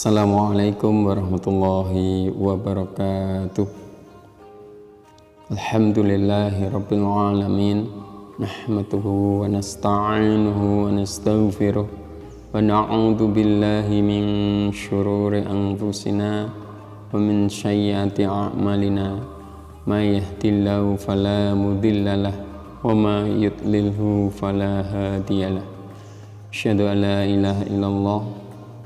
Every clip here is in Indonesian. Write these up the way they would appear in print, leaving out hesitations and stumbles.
Assalamualaikum warahmatullahi wabarakatuh. Alhamdulillahi rabbil alamin. Nahmaduhu wa nasta'inuhu wa nastaghfiruh wa na'udzu billahi min syururi anfusina wa min sayyiati a'malina. May yahdihillahu fala mudhillalah wa may yudlilhu fala hadiyalah. Asyhadu an la ilaha illallah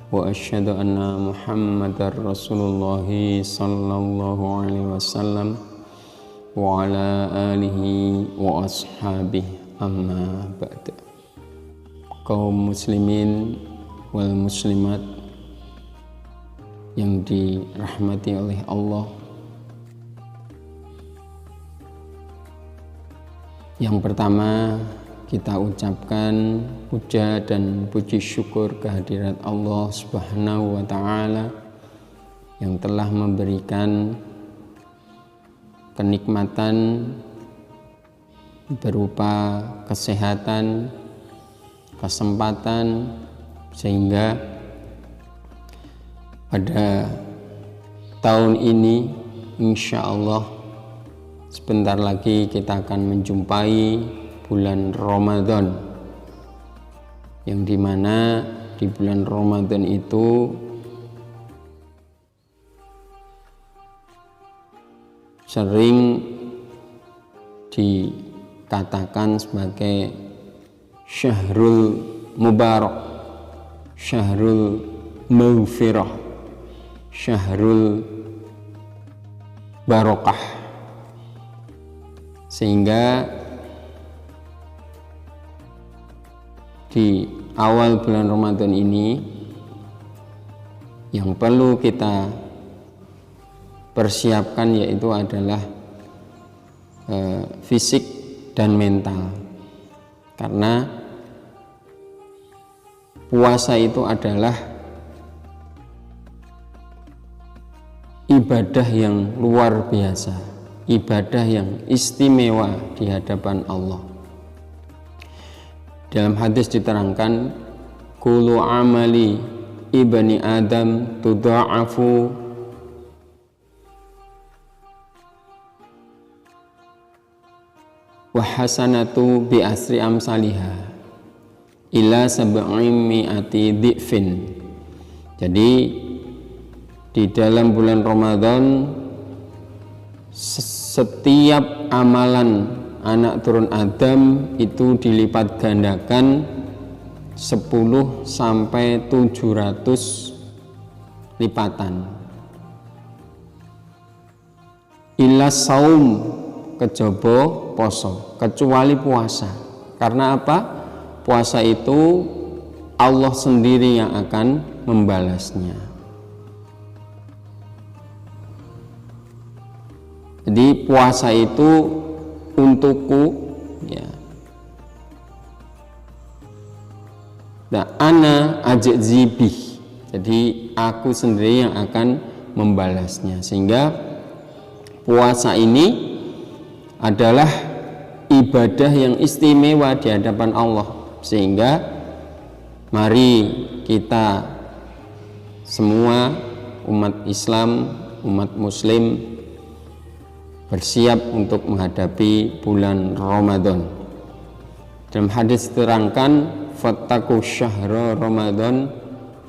wa asyhadu anna Muhammadar Rasulullah sallallahu alaihi wasallam wa ala alihi wa ashabihi, amma ba'da. Kaum muslimin wal muslimat yang dirahmati oleh Allah, yang pertama kita ucapkan puja dan puji syukur kehadirat Allah Subhanahu wa Ta'ala yang telah memberikan kenikmatan berupa kesehatan, kesempatan, sehingga pada tahun ini insya Allah sebentar lagi kita akan menjumpai bulan Ramadan, yang dimana di bulan Ramadan itu sering dikatakan sebagai Syahrul Mubarak, Syahrul Maghfirah, Syahrul Barokah, sehingga di awal bulan Ramadan ini yang perlu kita persiapkan yaitu adalah fisik dan mental, karena puasa itu adalah ibadah yang luar biasa, ibadah yang istimewa di hadapan Allah. Dalam hadis diterangkan, kullu amali ibni Adam tudha'afu wa hasanatu bi asri amsalihah ila sab'imi'ati dhi'fin. Jadi di dalam bulan Ramadan setiap amalan anak turun Adam itu dilipat gandakan 10 sampai 700 lipatan. Illa saum, kejaba poso, kecuali puasa. Karena apa? Puasa itu Allah sendiri yang akan membalasnya. Jadi puasa itu untukku, ya. Nah, ana ajzibih. Jadi aku sendiri yang akan membalasnya. Sehingga puasa ini adalah ibadah yang istimewa di hadapan Allah. Sehingga mari kita semua umat Islam, umat Muslim bersiap untuk menghadapi bulan Ramadan. Dalam hadis terangkan, fattaqu syahra Ramadan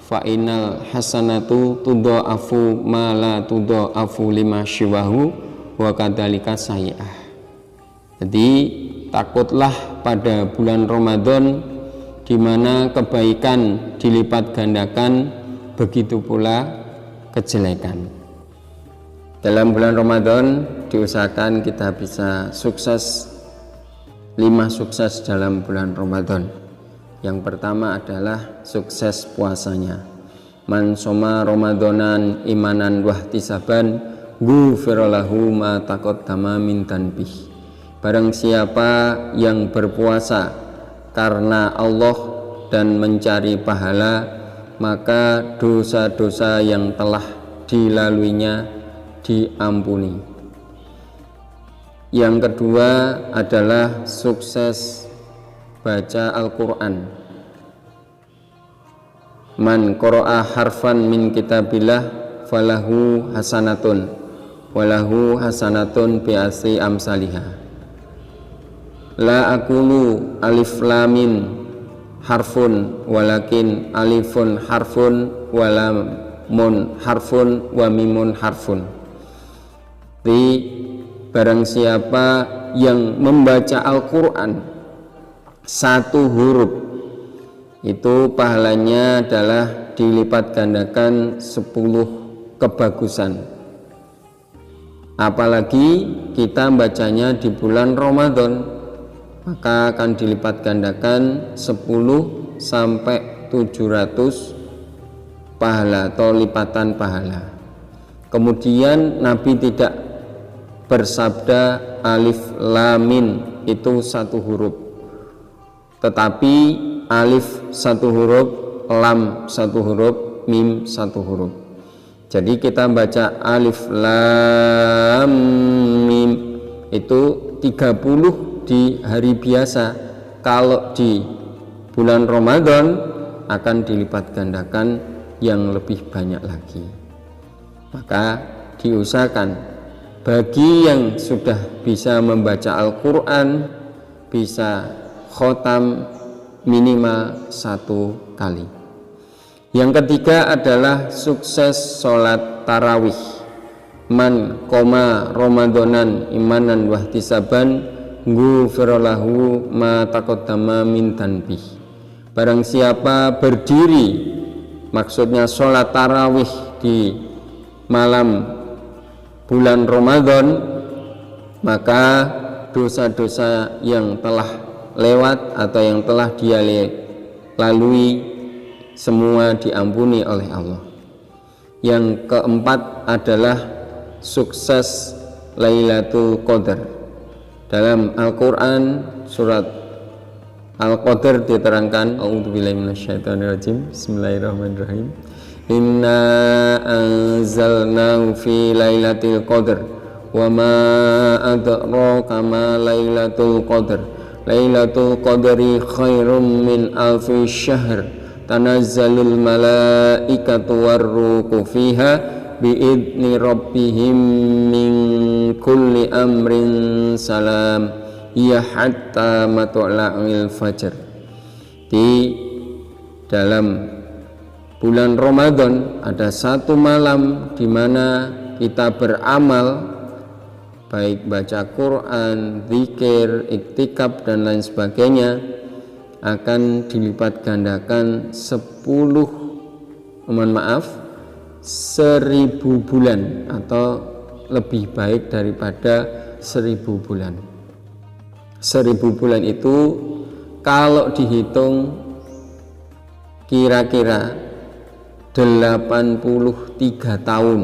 fa innal hasanatu tudha'afu ma la tudha'afu lima syiwahu wa kadzalika sayyi'ah. Jadi takutlah pada bulan Ramadan di mana kebaikan dilipat gandakan, begitu pula kejelekan. Dalam bulan Ramadan diusahakan kita bisa sukses, 5 sukses dalam bulan Ramadan. Yang pertama adalah sukses puasanya. Man soma Ramadanan imanan wahtisaban ghufira lahu ma taqaddama min dhanbih. Barang siapa yang berpuasa karena Allah dan mencari pahala, maka dosa-dosa yang telah dilaluinya diampuni. Yang kedua adalah sukses baca Al-Quran. Man qara'a harfan min kitabillah falahu hasanatun walahu hasanatun bi asri amsalihha. La aqulu alif lam mim harfun walakin alifun harfun wa lamun harfun wa mimun harfun. Di barang siapa yang membaca Al-Quran satu huruf itu pahalanya adalah dilipat gandakan 10 kebagusan. Apalagi kita bacanya di bulan Ramadan, maka akan dilipat gandakan 10 sampai 700 pahala atau lipatan pahala. Kemudian Nabi tidak bersabda alif lam mim itu satu huruf, tetapi alif satu huruf, lam satu huruf, mim satu huruf. Jadi kita baca alif lam mim itu 30 di hari biasa. Kalau di bulan Ramadan akan dilipat gandakan yang lebih banyak lagi. Maka diusahakan bagi yang sudah bisa membaca Al-Quran bisa khotam minimal 1 kali. Yang ketiga adalah sukses sholat tarawih. Man koma Ramadanan imanan wahtisaban ghufirallahu ma taqaddama min dhanbih. Barang siapa berdiri, maksudnya sholat tarawih di malam bulan Ramadan, maka dosa-dosa yang telah lewat atau yang telah dia lalui semua diampuni oleh Allah. Yang keempat adalah sukses Lailatul Qadar. Dalam Al-Quran surat Al-Qadar diterangkan, a'udzubillahi minasyaitonirrajim, bismillahirrahmanirrahim, inna anzalnahu fi lailatul qadar wa ma adraka ma lailatul qadar lailatul qadri khairum min alfi syahr tanazzalul malaikatu warruhu fiha biidni rabbihim min kulli amrin salam ya hatta matla'il fajr. Di dalam bulan Ramadan ada satu malam di mana kita beramal, baik baca Quran, zikir, iktikaf dan lain sebagainya, akan dilipat gandakan 10.000 bulan atau lebih baik daripada 1000 bulan. 1000 bulan itu kalau dihitung kira-kira 83 tahun.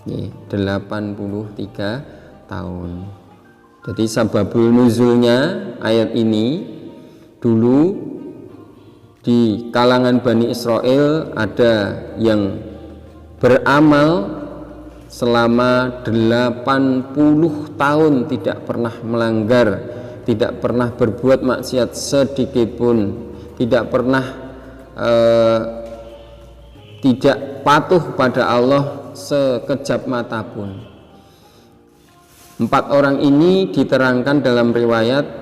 83 tahun. Jadi sababul nuzulnya ayat ini, dulu di kalangan Bani Israel ada yang beramal selama 80 tahun tidak pernah melanggar, tidak pernah berbuat maksiat sedikit pun, tidak pernah tidak patuh pada Allah sekejap mata pun. 4 orang ini diterangkan dalam riwayat.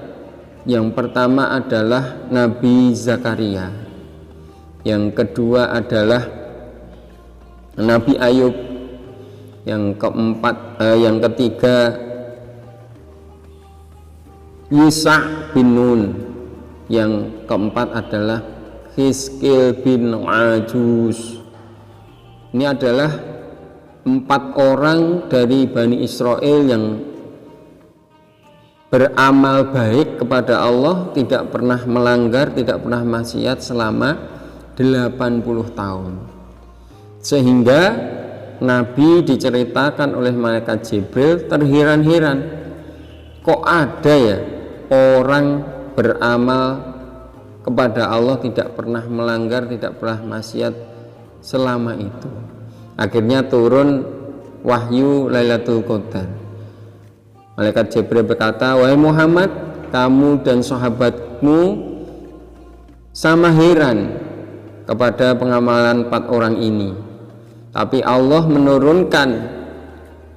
Yang pertama adalah Nabi Zakaria, yang kedua adalah Nabi Ayub, yang ketiga Yusha bin Nun, yang keempat adalah Hizkil bin Ajuz. Ini adalah 4 orang dari Bani Israel yang beramal baik kepada Allah, tidak pernah melanggar, tidak pernah maksiat selama 80 tahun. Sehingga Nabi diceritakan oleh malaikat Jibril terheran-heran, kok ada ya orang beramal kepada Allah tidak pernah melanggar, tidak pernah maksiat selama itu. Akhirnya turun wahyu Lailatul Qadar. Malaikat Jibril berkata, wahai Muhammad, kamu dan sahabatmu sama heran kepada pengamalan 4 orang ini, tapi Allah menurunkan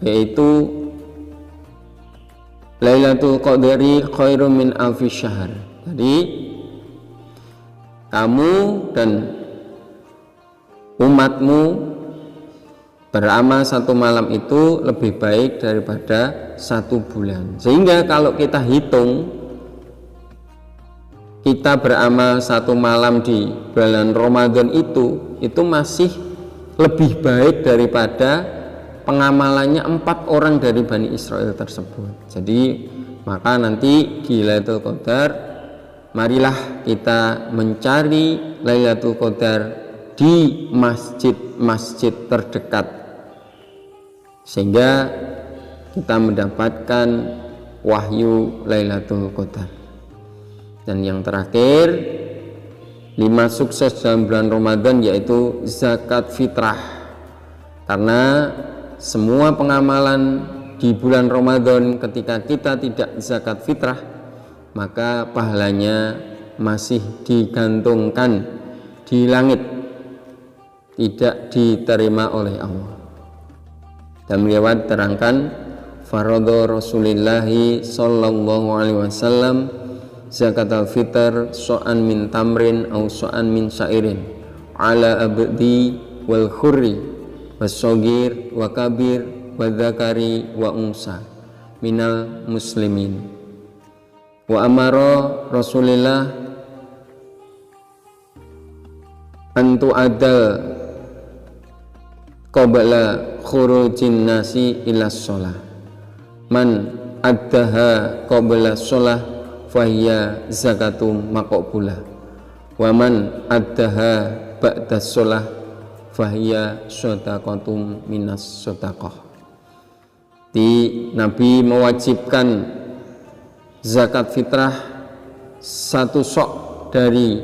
yaitu Lailatul Qadri khairum min alfi syahr. Jadi kamu dan umatmu beramal 1 malam itu lebih baik daripada 1 bulan. Sehingga kalau kita hitung, kita beramal 1 malam di bulan Ramadan itu masih lebih baik daripada pengamalannya 4 orang dari Bani Israel tersebut. Jadi maka nanti di Lailatul Qadar, marilah kita mencari Lailatul Qadar di masjid-masjid terdekat, sehingga kita mendapatkan wahyu Lailatul Qadar. Dan yang terakhir, 5 sukses dalam bulan Ramadan yaitu zakat fitrah. Karena semua pengamalan di bulan Ramadan ketika kita tidak zakat fitrah, maka pahalanya masih digantungkan di langit, tidak diterima oleh Allah. Dan beliau terangkan, faradha Rasulillahi sallallahu alaihi wasallam zakat al-fitr so'an min tamrin au so'an min syairin ala abdi wal khurri was sogir wa kabir wa dzakari wa unsa minal muslimin. Wa amara Rasulillah antu adal qabla khurujin nasi ila sholah, man addaha qabla sholah fahiya zakatum maqbulah, wa man addaha ba'da sholah fahiya shadaqatum minas shadaqah. Nabi mewajibkan zakat fitrah 1 sok dari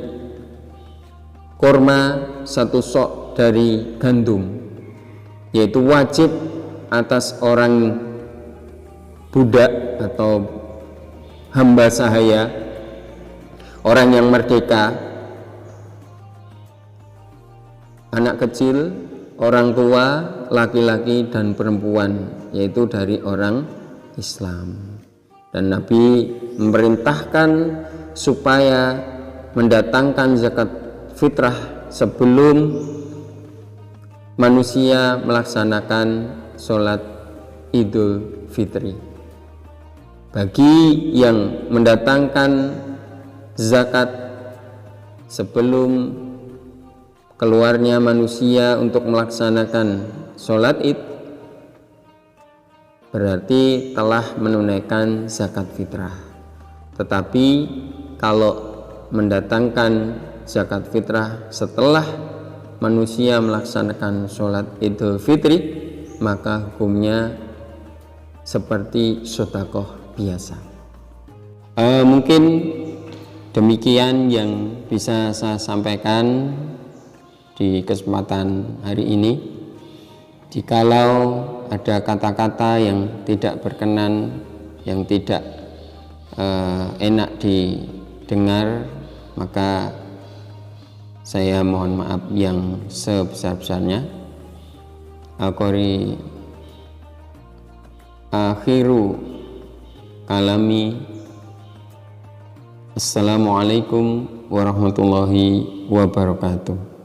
kurma, 1 sok dari gandum, yaitu wajib atas orang budak atau hamba sahaya, orang yang merdeka, anak kecil, orang tua, laki-laki dan perempuan, yaitu dari orang Islam. Dan Nabi memerintahkan supaya mendatangkan zakat fitrah sebelum manusia melaksanakan sholat Idul Fitri. Bagi yang mendatangkan zakat sebelum keluarnya manusia untuk melaksanakan sholat Id, berarti telah menunaikan zakat fitrah. Tetapi kalau mendatangkan zakat fitrah setelah manusia melaksanakan sholat Idul Fitri, maka hukumnya seperti sedekah biasa. Mungkin demikian yang bisa saya sampaikan di kesempatan hari ini. Jikalau ada kata-kata yang tidak berkenan, yang tidak enak didengar, maka saya mohon maaf yang sebesar-besarnya. Akhiru kalami, assalamualaikum warahmatullahi wabarakatuh.